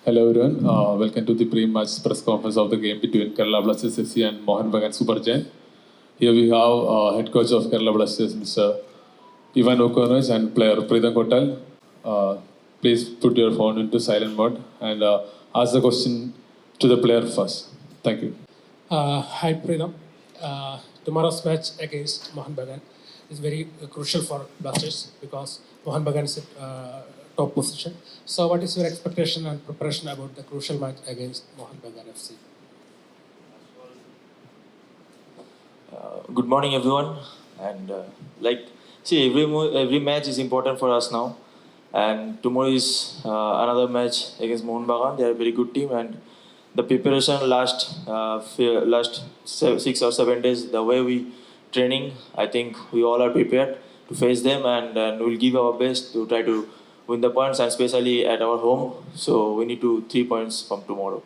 Hello everyone, welcome to the pre-match press conference of the game between Kerala Blasters FC and Mohan Bagan Super Giant. Here we have head coach of Kerala Blasters, Mr. Ivan Okonos, and player Preetham Kotal. Please put your phone into silent mode and ask the question to the player first. Thank you. Hi Preetham. Tomorrow's match against Mohan Bagan is very crucial for Blasters because Mohan Bagan is at top position. So what is your expectation and preparation about the crucial match against Mohan Bagan FC? Good morning, everyone. And every match is important for us now. And tomorrow is another match against Mohun Bagan. They are a very good team, and the preparation last 6 or 7 days, the way we training, I think we all are prepared to face them, and we'll give our best to try to win the points, and especially at our home. So we need 3 points from tomorrow.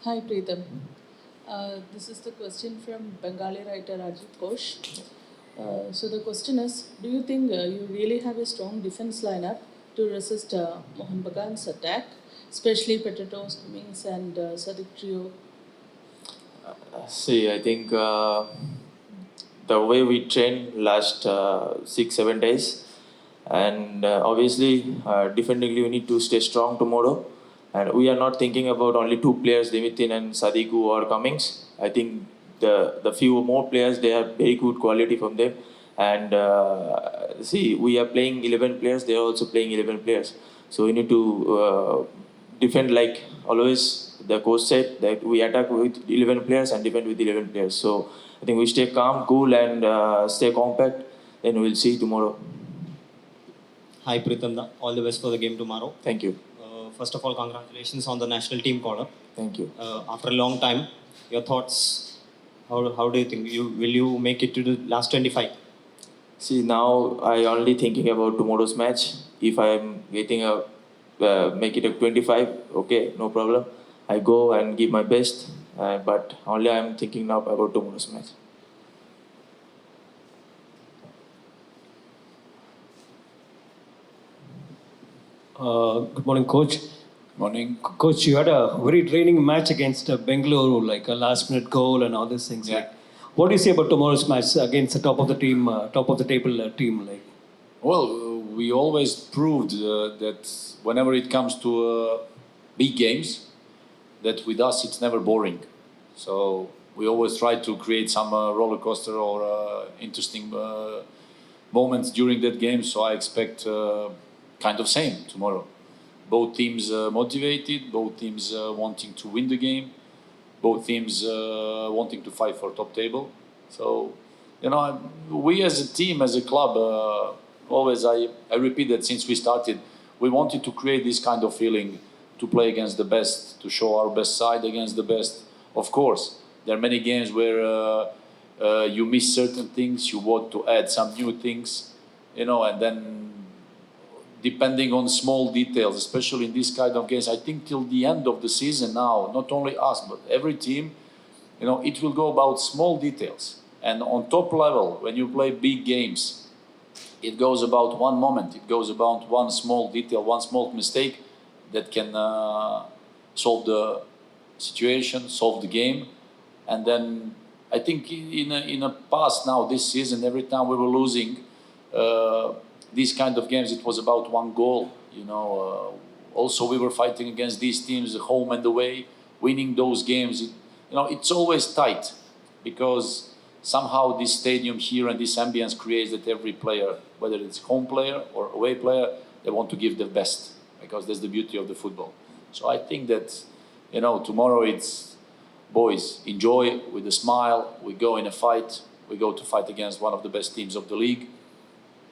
Hi Preetham. This is the question from Bengali writer Ajit Ghosh. So the question is, do you think you really have a strong defense lineup to resist Mohan Bagan's attack, especially Petratos, Cummings and Sadiq Trio? I think the way we trained last 6-7 days, and obviously defensively we need to stay strong tomorrow. And we are not thinking about only 2 players, Dimitin and Sadiku or Cummings. I think the few more players, they have very good quality from them. And we are playing 11 players, they are also playing 11 players. So we need to defend like always. The coach said that we attack with 11 players and defend with 11 players. So I think we stay calm, cool, and stay compact. Then we'll see tomorrow. Hi Preetham, all the best for the game tomorrow. Thank you. First of all, congratulations on the national team corner. Thank you. After a long time, your thoughts, how do you think? Will you make it to the last 25? See, now I only thinking about tomorrow's match. If I am getting make it a 25, okay, no problem. I go and give my best, but only I am thinking now about tomorrow's match. Good morning, Coach. Morning. Coach, you had a very draining match against Bengaluru, like a last-minute goal and all these things. Yeah. Like, what do you say about tomorrow's match against the top of the table team? Like, well, we always proved that whenever it comes to big games, that with us it's never boring. So we always try to create some roller coaster or interesting moments during that game. So I expect kind of same tomorrow. Both teams motivated, both teams wanting to win the game, both teams wanting to fight for top table. So, we as a team, as a club, always I repeat that since we started, we wanted to create this kind of feeling to play against the best, to show our best side against the best. Of course, there are many games where you miss certain things, you want to add some new things, and then depending on small details, especially in this kind of games, I think till the end of the season now, not only us, but every team, it will go about small details. And on top level, when you play big games, it goes about one moment, it goes about one small detail, one small mistake that can solve the situation, solve the game. And then I think in a past now, this season, every time we were losing, these kind of games, it was about one goal. Also we were fighting against these teams, home and away, winning those games. It's always tight because somehow this stadium here and this ambience creates that every player, whether it's home player or away player, they want to give their best because that's the beauty of the football. So I think that, tomorrow it's boys, enjoy with a smile. We go in a fight. We go to fight against one of the best teams of the league.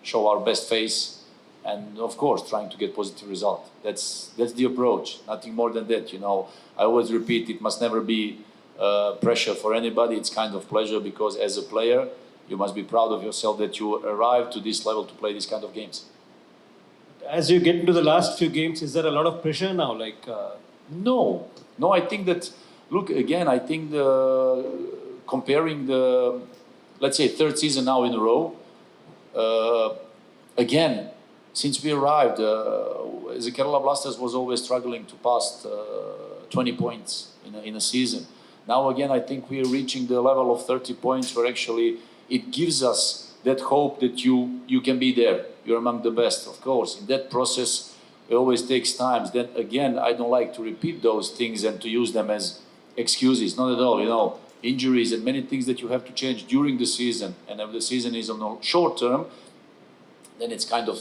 Show our best face, and of course trying to get positive result. That's the approach, nothing more than that. I always repeat, it must never be pressure for anybody. It's kind of pleasure, because as a player you must be proud of yourself that you arrived to this level to play these kind of games. as you get into the last few games, is there a lot of pressure now? No, I think that, look, again, I think comparing let's say, third season now in a row, again, since we arrived, the Kerala Blasters was always struggling to pass 20 points in a season. Now again, I think we are reaching the level of 30 points where actually it gives us that hope that you can be there. You're among the best, of course. In that process, it always takes time. Then again, I don't like to repeat those things and to use them as excuses. Not at all, injuries and many things that you have to change during the season. And if the season is on the short term, then it's kind of,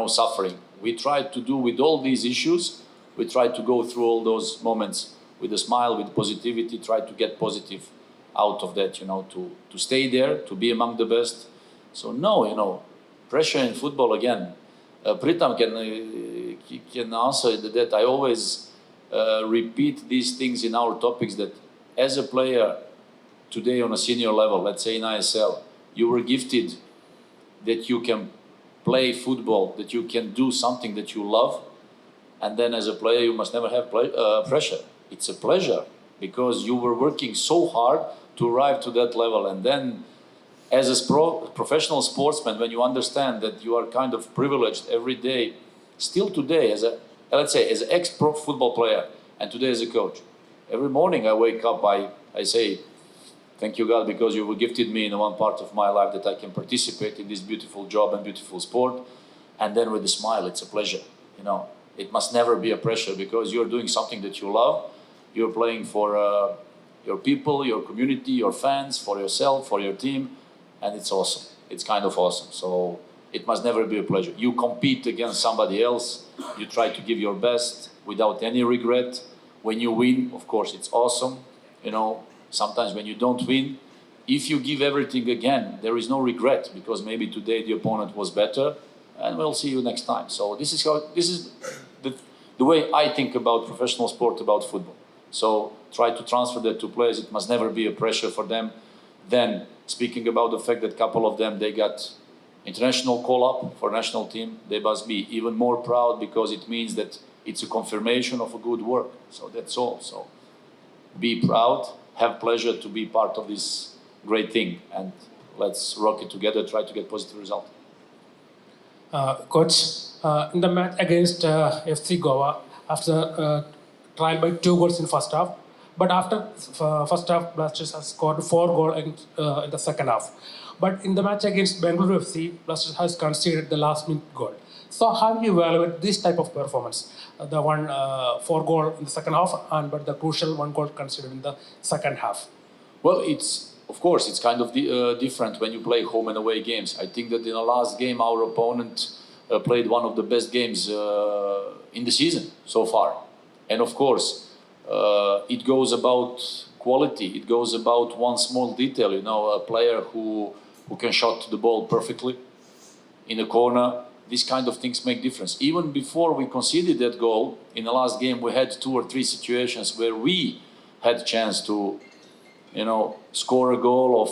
suffering. We try to do with all these issues, we try to go through all those moments with a smile, with positivity, try to get positive out of that, to stay there, to be among the best. So no, pressure in football again. Pritam can answer that. I always repeat these things in our topics that as a player today on a senior level, let's say in ISL, you were gifted that you can play football, that you can do something that you love, and then as a player you must never have pressure. It's a pleasure because you were working so hard to arrive to that level, and then as a professional sportsman, when you understand that you are kind of privileged every day, still today as let's say as an ex-pro football player and today as a coach, every morning I wake up, I say, thank you God, because you gifted me in one part of my life that I can participate in this beautiful job and beautiful sport. And then with a smile, it's a pleasure. It must never be a pressure because you're doing something that you love. You're playing for your people, your community, your fans, for yourself, for your team. And it's awesome. It's kind of awesome. So it must never be a pleasure. You compete against somebody else. You try to give your best without any regret. When you win, of course, it's awesome. Sometimes when you don't win, if you give everything again, there is no regret because maybe today the opponent was better and we'll see you next time. So this is the way I think about professional sport, about football. So try to transfer that to players. It must never be a pressure for them. Then speaking about the fact that a couple of them, they got international call-up for national team, they must be even more proud because it means that it's a confirmation of a good work. So that's all. So be proud. Have pleasure to be part of this great thing, and let's rock it together, try to get positive result. Coach, in the match against FC Goa, after trial by 2 goals in first half, but after first half, Blasters has scored 4 goals in the second half. But in the match against Bengaluru FC, Blasters has conceded the last minute goal. So how do you evaluate this type of performance? The 4 goal in the second half, but the crucial 1 goal considered in the second half. Well, of course, it's kind of different when you play home and away games. I think that in the last game, our opponent played one of the best games in the season so far. And of course, it goes about quality. It goes about one small detail, a player who can shot the ball perfectly in a corner. These kind of things make difference. Even before we conceded that goal, in the last game we had 2 or 3 situations where we had chance to, score a goal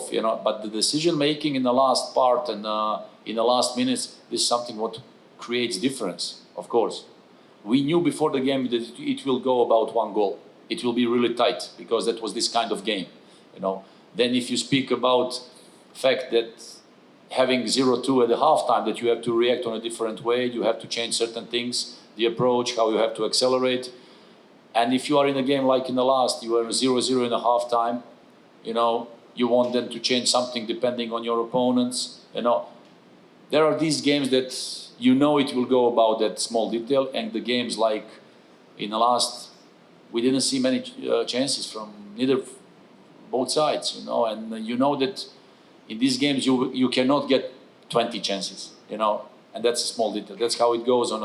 but the decision making in the last part and in the last minutes is something what creates difference, of course. We knew before the game that it will go about 1 goal. It will be really tight because that was this kind of game, Then if you speak about fact that having 0-2 at the halftime, that you have to react on a different way, you have to change certain things, the approach, how you have to accelerate. And if you are in a game like in the last, you are 0-0 in the halftime, you want them to change something depending on your opponents, There are these games that it will go about that small detail, and the games like in the last, we didn't see many chances from both sides, and that in these games, you cannot get 20 chances, and that's a small detail. That's how it goes on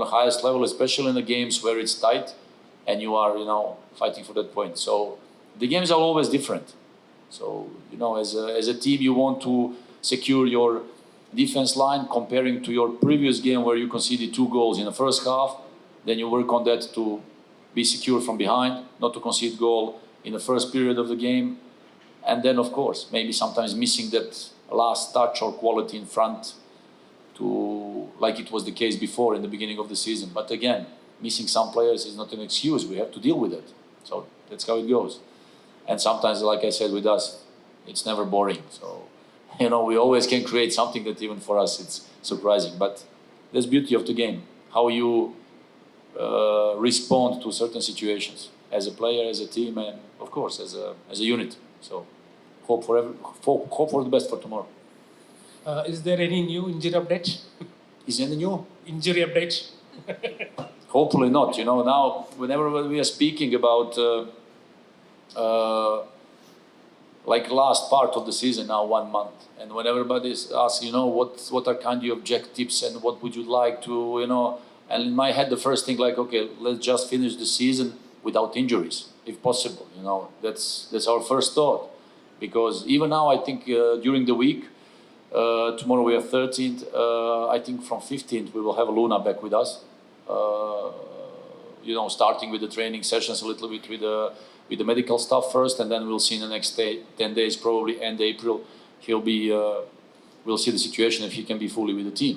a highest level, especially in the games where it's tight and you are, fighting for that point. So the games are always different. So, as a team, you want to secure your defense line comparing to your previous game where you conceded 2 goals in the first half. Then you work on that to be secure from behind, not to concede goal in the first period of the game. And then, of course, maybe sometimes missing that last touch or quality in front like it was the case before in the beginning of the season. But again, missing some players is not an excuse. We have to deal with it. So that's how it goes. And sometimes, like I said, with us, it's never boring. So, we always can create something that even for us it's surprising. But that's beauty of the game. How you respond to certain situations as a player, as a team, and of course as a unit. So hope for the best for tomorrow. Is there any new injury update? Is there any new? Injury update? Hopefully not. Now whenever we are speaking about like last part of the season, now 1 month, and when everybody asks, what are kind of your objectives and what would you like to, and in my head the first thing like, okay, let's just finish the season without injuries, if possible. That's our first thought, because even now I think during the week, tomorrow we are 13th. I think from 15th we will have Luna back with us. Starting with the training sessions a little bit with the medical stuff first, and then we'll see in the next 10 days, probably end April, he'll be. We'll see the situation if he can be fully with the team.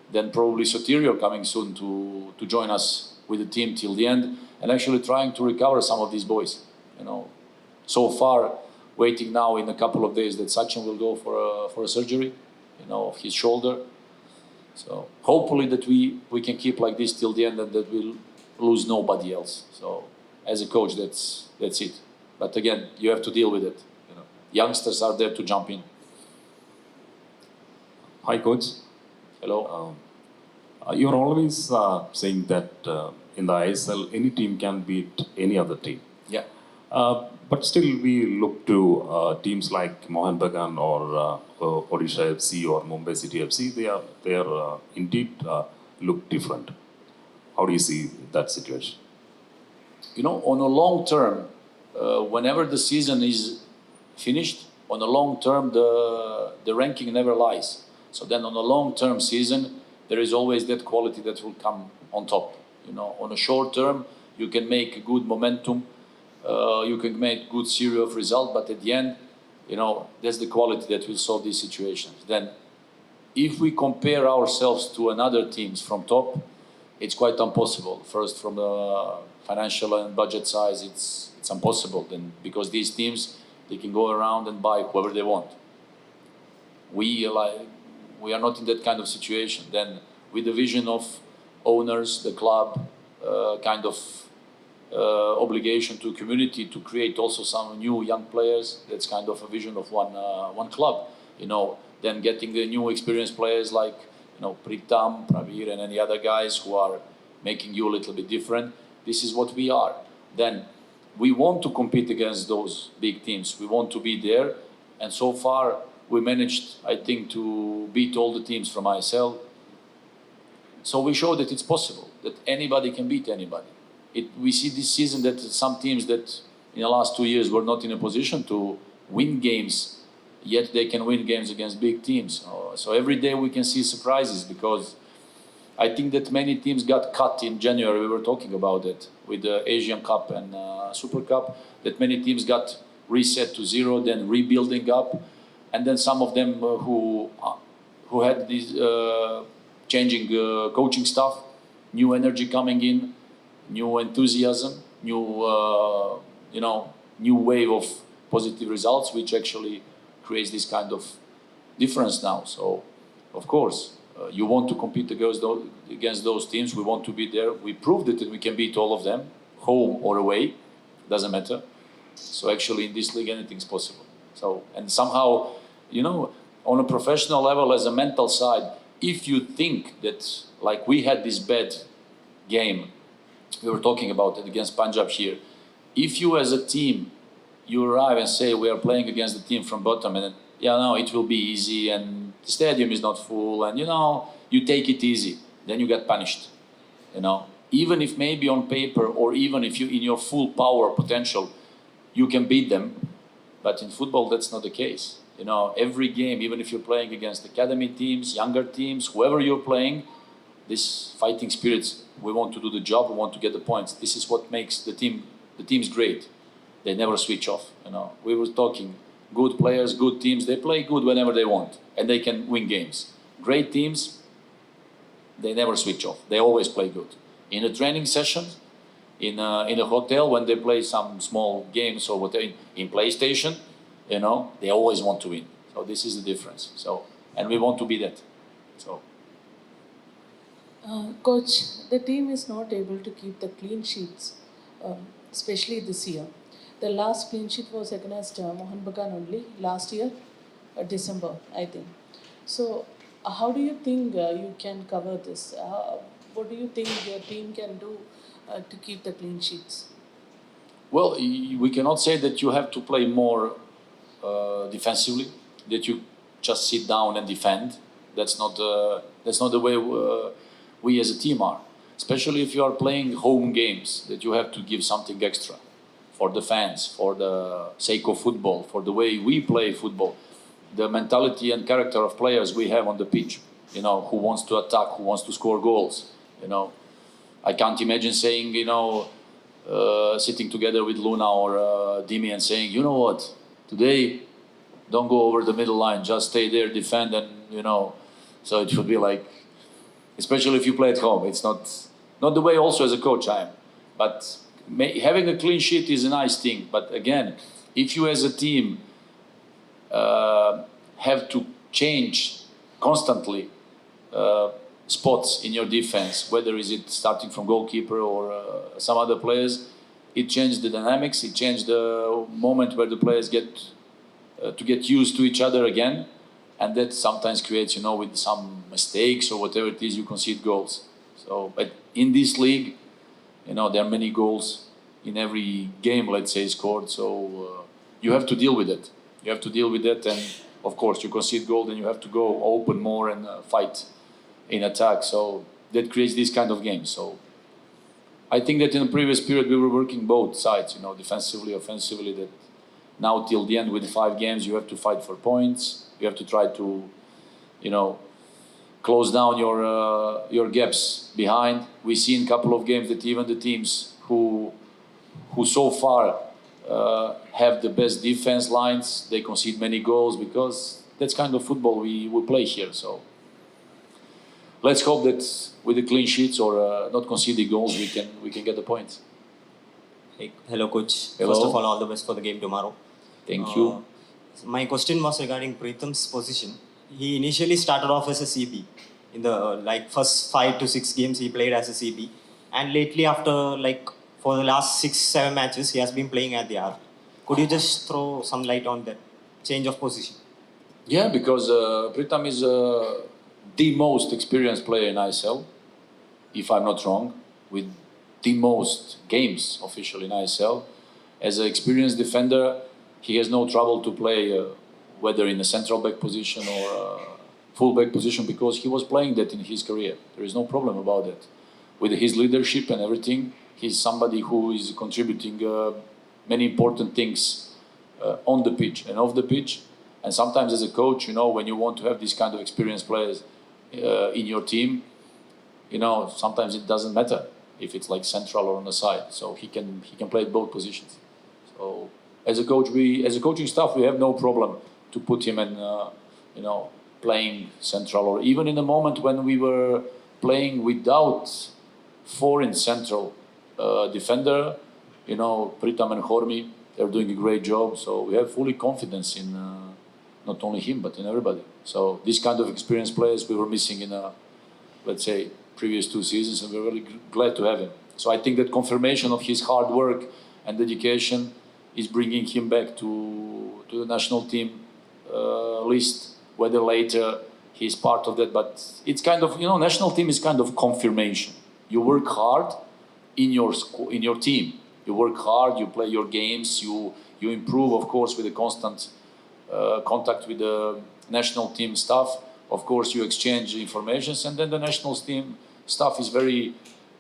Then probably Sotirio coming soon to join us with the team till the end, and actually trying to recover some of these boys. So far, waiting now in a couple of days that Sachin will go for a surgery, of his shoulder. So hopefully that we can keep like this till the end, and that we'll lose nobody else. So as a coach, that's it. But again, you have to deal with it. Youngsters are there to jump in. Hi, coach. Hello. You're always saying that in the ISL, any team can beat any other team. Yeah. But still, we look to teams like Mohan Bagan or Odisha FC or Mumbai City FC. They are indeed look different. How do you see that situation? On a long term, whenever the season is finished, on a long term, the ranking never lies. So then on a long-term season, there is always that quality that will come on top. On a short term, you can make good momentum, you can make good series of results, but at the end, that's the quality that will solve these situations. Then, if we compare ourselves to another teams from top, it's quite impossible. First, from the financial and budget size, it's impossible. Then, because these teams, they can go around and buy whoever they want. We are not in that kind of situation. Then, with the vision of owners, the club, kind of obligation to community to create also some new young players. That's kind of a vision of one club. Then getting the new experienced players like Pritam, Pravir, and any other guys who are making you a little bit different. This is what we are. Then we want to compete against those big teams. We want to be there, and so far we managed, I think, to beat all the teams from ISL. So we show that it's possible, that anybody can beat anybody. We see this season that some teams that in the last 2 years were not in a position to win games, yet they can win games against big teams. So every day we can see surprises, because I think that many teams got cut in January. We were talking about it with the Asian Cup and Super Cup, that many teams got reset to zero, then rebuilding up. And then some of them who had this changing coaching staff, new energy coming in, new enthusiasm, new wave of positive results, which actually creates this kind of difference now. So, of course, you want to compete against those teams. We want to be there. We proved it, and we can beat all of them, home or away, doesn't matter. So actually, in this league, anything's possible. So, and somehow, on a professional level, as a mental side, if you think that, like we had this bad game, we were talking about it against Punjab here, if you as a team, you arrive and say, we are playing against the team from bottom, and it will be easy, and the stadium is not full, and you take it easy, then you get punished. Even if maybe on paper, or even if you in your full power potential, you can beat them, but in football that's not the case. Every game, even if you're playing against academy teams, younger teams, whoever you're playing, this fighting spirits, we want to do the job, we want to get the points. This is what makes the teams great. They never switch off. We were talking, good players, good teams, they play good whenever they want, and they can win games. Great teams, they never switch off. They always play good. In a training session, in a hotel, when they play some small games or whatever, in PlayStation, they always want to win. So this is the difference. So, and we want to be that. So. Coach, the team is not able to keep the clean sheets, especially this year. The last clean sheet was against Mohan Bagan only last year, December, I think. So, how do you think you can cover this? What do you think your team can do to keep the clean sheets? Well, we cannot say that you have to play more defensively, that you just sit down and defend. That's not the way we as a team are. Especially if you are playing home games, that you have to give something extra for the fans, for the sake of football, for the way we play football, the mentality and character of players we have on the pitch. You know, who wants to attack, who wants to score goals. You know, I can't imagine saying, sitting together with Luna or Dimi and saying, you know what, today don't go over the middle line, just stay there, defend, and so it should be like, especially if you play at home, it's not the way also as a coach I am. But having a clean sheet is a nice thing. But again, if you as a team have to change constantly spots in your defense, whether is it starting from goalkeeper or some other players, it changed the dynamics, it changed the moment where the players get to get used to each other again, and that sometimes creates, with some mistakes or whatever it is, you concede goals. So, but in this league, there are many goals in every game, let's say, scored. So you have to deal with it. You have to deal with it, and of course, you concede goal, then you have to go open more and fight in attack. So that creates this kind of game. So I think that in the previous period we were working both sides, defensively, offensively. That now till the end with 5 games you have to fight for points. You have to try to, close down your gaps behind. We see in a couple of games that even the teams who so far have the best defense lines, they concede many goals because that's kind of football we play here. So let's hope that with the clean sheets or not conceding goals, we can get the points. Hey, hello, coach. Hello. First of all the best for the game tomorrow. Thank you. My question was regarding Preetham's position. He initially started off as a CB. In the first 5 to 6 games, he played as a CB, and lately, after for the last 6-7 matches, he has been playing at the R. Could you just throw some light on that change of position? Yeah, because Preetham is the most experienced player in ISL, if I'm not wrong, with the most games officially in ISL. As an experienced defender, he has no trouble to play whether in a central back position or full back position, because he was playing that in his career. There is no problem about that. With his leadership and everything, he's somebody who is contributing many important things on the pitch and off the pitch. And sometimes as a coach, when you want to have these kind of experienced players in your team, sometimes it doesn't matter if it's like central or on the side. So he can play at both positions. So as a coach, as a coaching staff, we have no problem to put him in, playing central, or even in the moment when we were playing without foreign central defender, Preetham and Hormi, they're doing a great job. So we have fully confidence in not only him, but in everybody. So this kind of experienced players we were missing in, let's say, previous 2 seasons, and we're really glad to have him. So I think that confirmation of his hard work and dedication is bringing him back to the national team list, whether later he's part of that. But it's kind of, national team is kind of confirmation. You work hard in your team. You work hard, you play your games, you improve, of course, with the constant contact with the national team staff. Of course, you exchange informations, and then the national team staff is very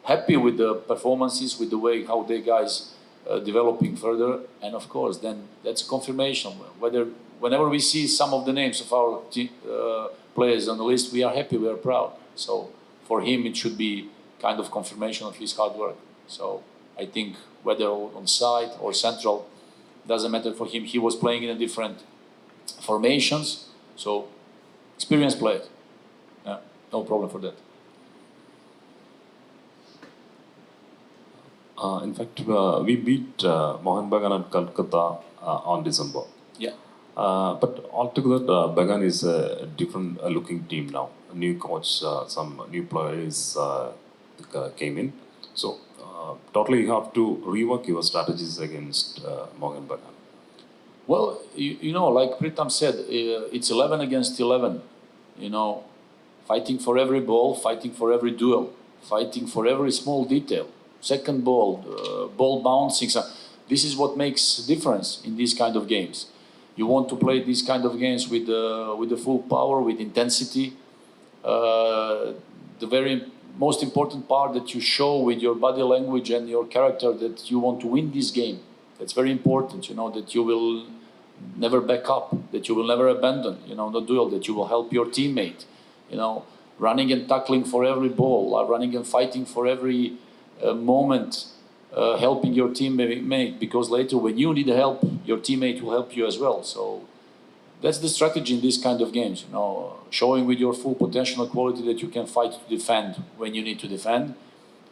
happy with the performances, with the way how the guys developing further. And of course, then that's confirmation. Whenever we see some of the names of our players on the list, we are happy, we are proud. So for him, it should be kind of confirmation of his hard work. So I think whether on side or central, doesn't matter for him. He was playing in a different formations, so experienced player. Yeah, no problem for that. In fact, we beat Mohan Bagan at Calcutta on December. Yeah. But altogether, Bagan is a different looking team now. A new coach, some new players came in. So, totally you have to rework your strategies against Morgan Bagan. Well, you know, like Pritam said, it's 11 against 11. You know, fighting for every ball, fighting for every duel, fighting for every small detail. Second ball, ball bouncing. So this is what makes difference in these kind of games. You want to play these kind of games with the full power, with intensity. The very most important part that you show with your body language and your character that you want to win this game. That's very important, you know, that you will never back up, that you will never abandon, you know, the duel, that you will help your teammate, you know, running and tackling for every ball, running and fighting for every moment, helping your teammate, because later when you need help, your teammate will help you as well. So that's the strategy in these kind of games, you know, showing with your full potential and quality that you can fight to defend when you need to defend,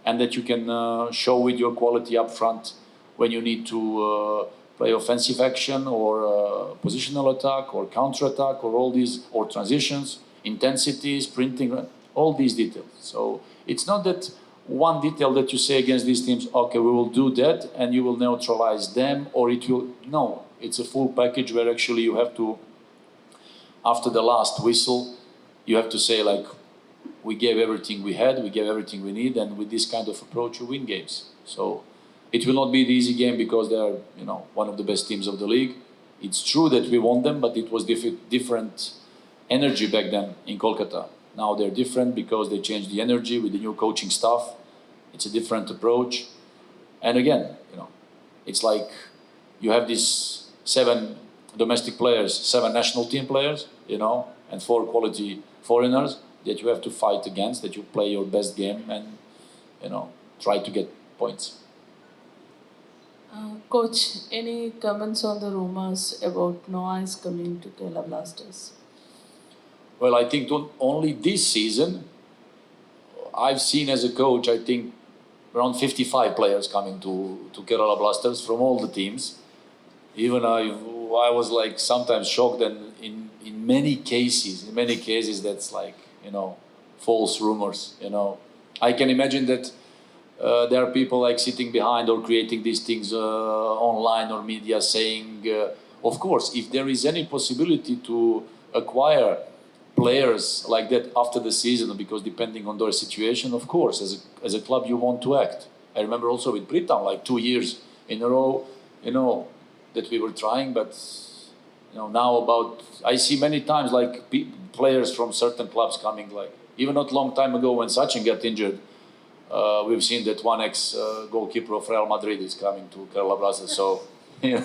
and that you can show with your quality up front when you need to play offensive action or positional attack or counter attack or all these, or transitions, intensity, sprinting, all these details. So it's not that one detail that you say against these teams, okay, we will do that and you will neutralize them, or it will, no, it's a full package where actually you have to, after the last whistle, you have to say like, we gave everything we had, we gave everything we need, and with this kind of approach you win games. So it will not be the easy game because they are, you know, one of the best teams of the league. It's true that we won them, but it was different energy back then in Kolkata. Now they're different because they changed the energy with the new coaching staff. It's a different approach. And again, you know, it's like you have these 7 domestic players, 7 national team players, you know, and 4 quality foreigners that you have to fight against, that you play your best game and, you know, try to get points. Coach, any comments on the rumors about Noah's coming to Kerala Blasters? Well, I think only this season, I've seen as a coach, I think around 55 players coming to Kerala Blasters from all the teams. Even I was like sometimes shocked, and in many cases that's like, you know, false rumors, you know. I can imagine that there are people like sitting behind or creating these things online or media saying, of course, if there is any possibility to acquire players like that after the season, because depending on their situation, of course, as a club you want to act. I remember also with Pritam, like 2 years in a row, you know, that we were trying, but you know, now I see many times like players from certain clubs coming, like even not long time ago when Sachin got injured, we've seen that one ex-goalkeeper of Real Madrid is coming to Kerala Blasters. So, you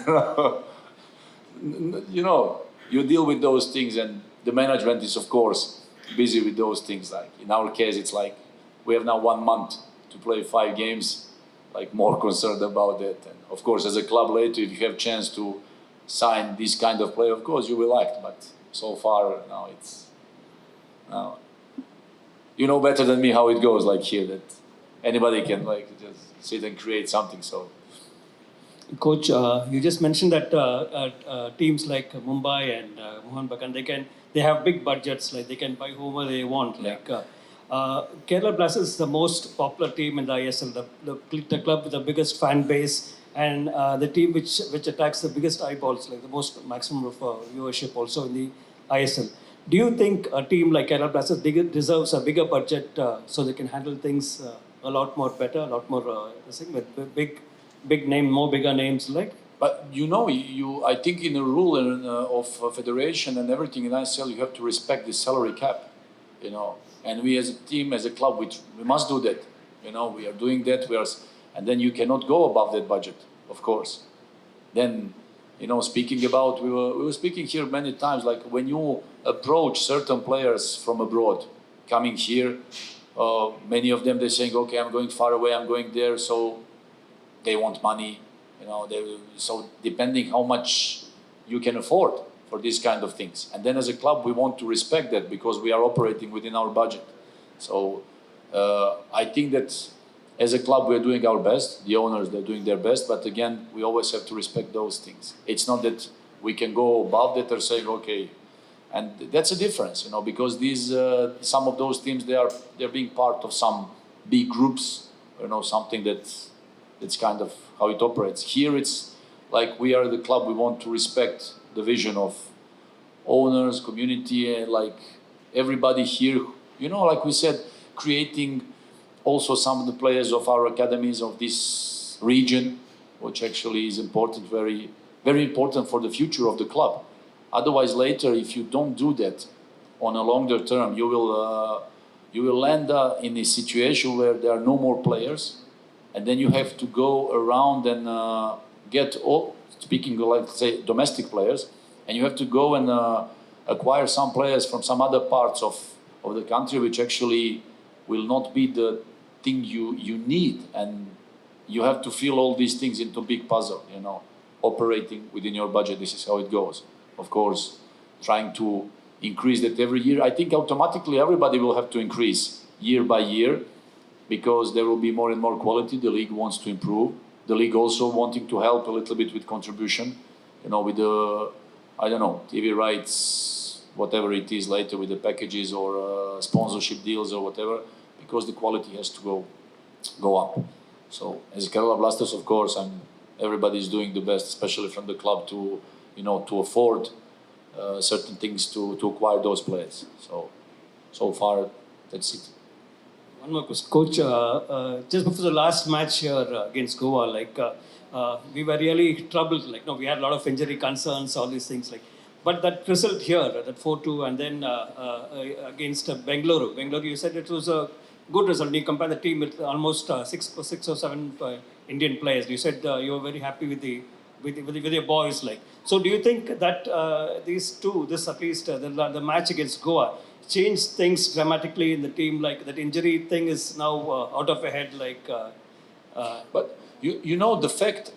know, you deal with those things, and the management is, of course, busy with those things. Like in our case, it's like we have now 1 month to play 5 games, like more concerned about that. And of course, as a club later, if you have chance to sign this kind of player, of course, you will act. But so far, now it's... you know better than me how it goes, like here, that anybody can like just sit and create something. So, Coach, you just mentioned that teams like Mumbai and Mohan Bagan, they have big budgets, like they can buy whoever they want. Yeah. Like Kerala Blasters is the most popular team in the ISL, the club with the biggest fan base, and the team which attracts the biggest eyeballs, like the most maximum of viewership also in the ISL. Do you think a team like Kerala Blasters deserves a bigger budget so they can handle things a lot more better, a lot more with big name, more bigger names like? but you know, I think in the rule of federation and everything in ISL, you have to respect the salary cap, you know. And we as a team, as a club, we must do that. You know, we are doing that. And then you cannot go above that budget, of course. Then, you know, speaking about, we were speaking here many times, like when you approach certain players from abroad, coming here, many of them, they're saying, okay, I'm going far away, I'm going there, so they want money, you know, so depending how much you can afford for these kind of things. And then as a club, we want to respect that because we are operating within our budget. So I think that as a club, we're doing our best. The owners, they're doing their best. But again, we always have to respect those things. It's not that we can go above that or saying, okay, and that's a difference, you know, because these some of those teams they're being part of some big groups, you know, something that's kind of how it operates. Here it's like we are the club. We want to respect the vision of owners, community, and like everybody here. You know, like we said, creating also some of the players of our academies of this region, which actually is important, very very important for the future of the club. Otherwise, later, if you don't do that on a longer term, you will land in a situation where there are no more players, and then you have to go around and get all, speaking like say domestic players, and you have to go and acquire some players from some other parts of the country, which actually will not be the thing you need, and you have to fill all these things into a big puzzle, you know, operating within your budget. This is how it goes. Of course, trying to increase that every year. I think automatically everybody will have to increase year by year because there will be more and more quality. The league wants to improve. The league also wanting to help a little bit with contribution, you know, with the, I don't know, TV rights, whatever it is later with the packages or sponsorship deals or whatever, because the quality has to go up. So as Kerala Blasters, of course, everybody is doing the best, especially from the club to, you know, to afford certain things to acquire those players. So far, that's it. One more question, Coach. Just before the last match here against Goa, like we were really troubled. Like, no, we had a lot of injury concerns, all these things. Like, but that result here, that 4-2, and then against Bengaluru, you said it was a good result. You compare the team with almost six or seven Indian players. You said you were very happy with your boys. Like, so do you think that at least the match against Goa changed things dramatically in the team? Like that injury thing is now out of your head. Like, but you know the fact.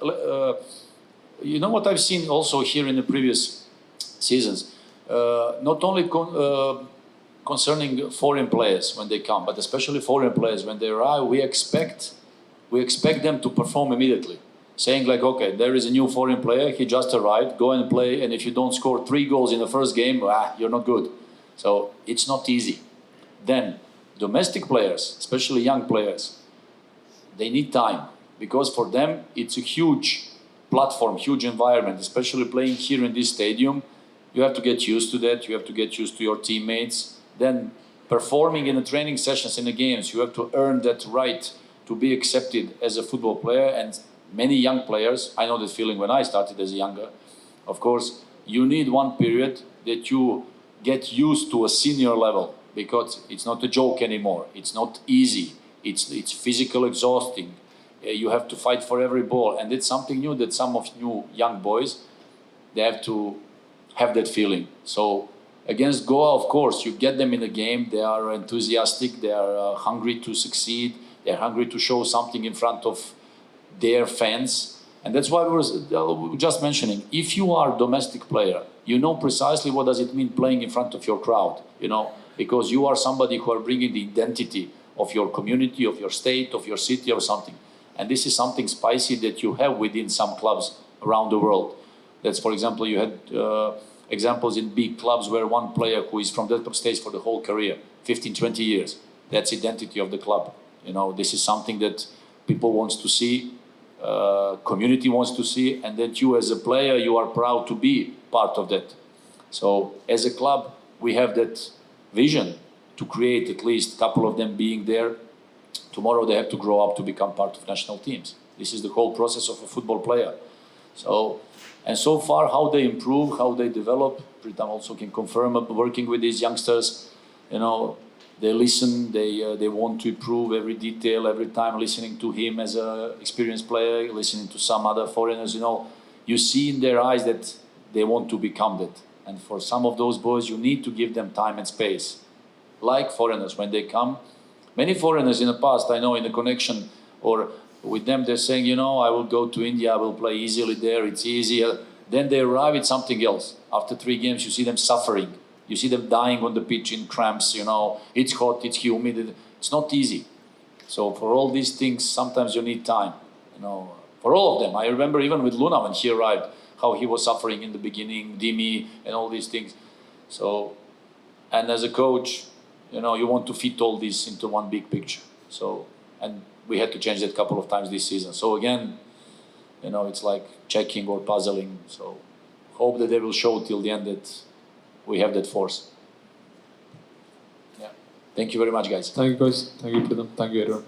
You know what I've seen also here in the previous seasons. Not only concerning foreign players when they come, but especially foreign players when they arrive, we expect them to perform immediately. Saying like, okay, there is a new foreign player, he just arrived, go and play, and if you don't score 3 goals in the first game, you're not good. So it's not easy. Then domestic players, especially young players, they need time because for them it's a huge platform, huge environment, especially playing here in this stadium. You have to get used to that, you have to get used to your teammates. Then performing in the training sessions in the games, you have to earn that right to be accepted as a football player. And many young players, I know that feeling when I started as a younger, of course, you need one period that you get used to a senior level because it's not a joke anymore. It's not easy. It's physical exhausting. You have to fight for every ball. And it's something new that some of you young boys, they have to have that feeling. So against Goa, of course, you get them in the game. They are enthusiastic. They are hungry to succeed. They're hungry to show something in front of their fans. And that's why we were just mentioning, if you are a domestic player, you know precisely what does it mean playing in front of your crowd, you know, because you are somebody who are bringing the identity of your community, of your state, of your city or something. And this is something spicy that you have within some clubs around the world. That's, for example, you had examples in big clubs where one player who is from that stays for the whole career, 15, 20 years. That's identity of the club. You know, this is something that people wants to see, community wants to see, and that you as a player, you are proud to be part of that. So as a club, we have that vision to create at least a couple of them being there. Tomorrow they have to grow up to become part of national teams. This is the whole process of a football player. So, and so far how they improve, how they develop, Pritam also can confirm working with these youngsters, you know, they listen, they want to improve every detail, every time listening to him as an experienced player, listening to some other foreigners, you know, you see in their eyes that they want to become that. And for some of those boys, you need to give them time and space. Like foreigners, when they come, many foreigners in the past, I know in the connection or with them, they're saying, you know, I will go to India, I will play easily there, it's easier. Then they arrive at something else. After 3 games, you see them suffering. You see them dying on the pitch in cramps, you know, it's hot, it's humid, it's not easy. So for all these things, sometimes you need time, you know, for all of them. I remember even with Luna when she arrived, how he was suffering in the beginning, Dimi, and all these things. So, and as a coach, you know, you want to fit all this into one big picture. So, and we had to change that a couple of times this season. So again, you know, it's like checking or puzzling. So, hope that they will show till the end that we have that force. Yeah. Thank you very much, guys. Thank you, coach. Thank you, Pritham. Thank you, everyone.